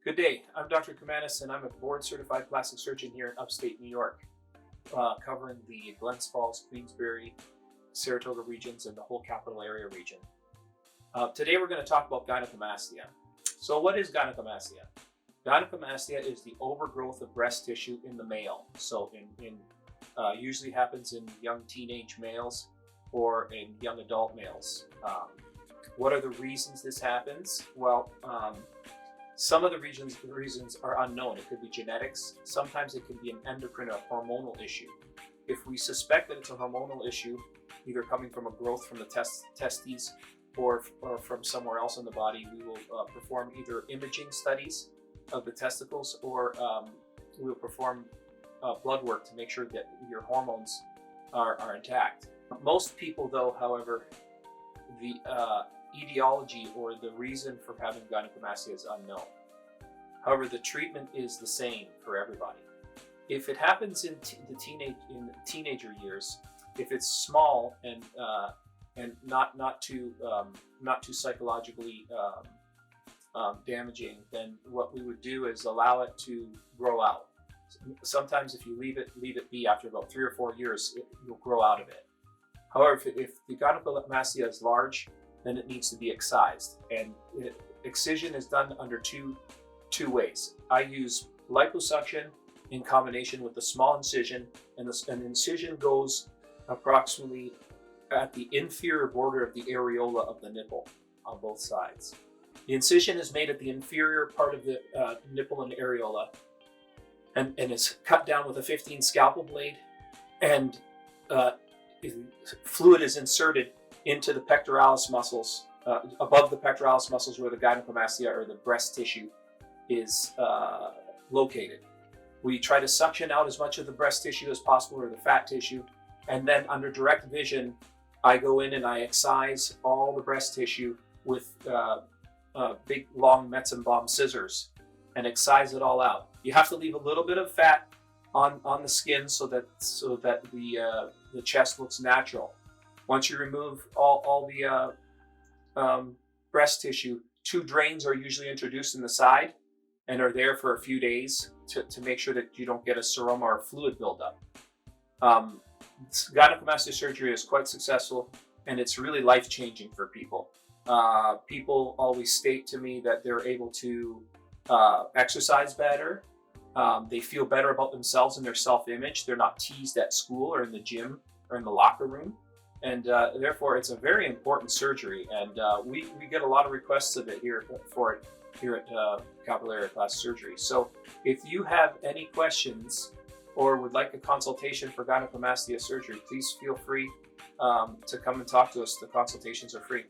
Good day, I'm Dr. Kamanis and I'm a board-certified plastic surgeon here in upstate New York, covering the Glens Falls, Queensbury, Saratoga regions and the whole capital area region. Today we're going to talk about gynecomastia. So what is gynecomastia? Gynecomastia is the overgrowth of breast tissue in the male. So usually happens in young teenage males or in young adult males. What are the reasons this happens? Well, some of the reasons are unknown. It could be genetics. Sometimes it could be an endocrine or hormonal issue. If we suspect that it's a hormonal issue, either coming from a growth from the testes or from somewhere else in the body, we will perform either imaging studies of the testicles or we'll perform blood work to make sure that your hormones are intact. Most people, though, however, the etiology or the reason for having gynecomastia is unknown. However, the treatment is the same for everybody. If it happens in teenager years, if it's small and not too psychologically damaging, then what we would do is allow it to grow out. Sometimes if you leave it be after about 3 or 4 years, you'll grow out of it. However, if the gynecomastia is large, then it needs to be excised. And excision is done under two ways. I use liposuction in combination with a small incision, and an incision goes approximately at the inferior border of the areola of the nipple on both sides. The incision is made at the inferior part of the nipple and areola, and is cut down with a 15 scalpel blade, and fluid is inserted into the pectoralis muscles, above the pectoralis muscles where the gynecomastia or the breast tissue is located. We try to suction out as much of the breast tissue as possible, or the fat tissue, and then under direct vision, I go in and I excise all the breast tissue with big long Metzenbaum scissors and excise it all out. You have to leave a little bit of fat on the skin so that the chest looks natural. Once you remove all the breast tissue, 2 drains are usually introduced in the side and are there for a few days to make sure that you don't get a seroma or fluid buildup. Gynecomastia surgery is quite successful, and it's really life-changing for people. People always state to me that they're able to exercise better. They feel better about themselves and their self-image. They're not teased at school or in the gym or in the locker room. And therefore, it's a very important surgery, and we get a lot of requests of it here at Capital Area Plastic Surgery. So if you have any questions or would like a consultation for gynecomastia surgery, please feel free to come and talk to us. The consultations are free.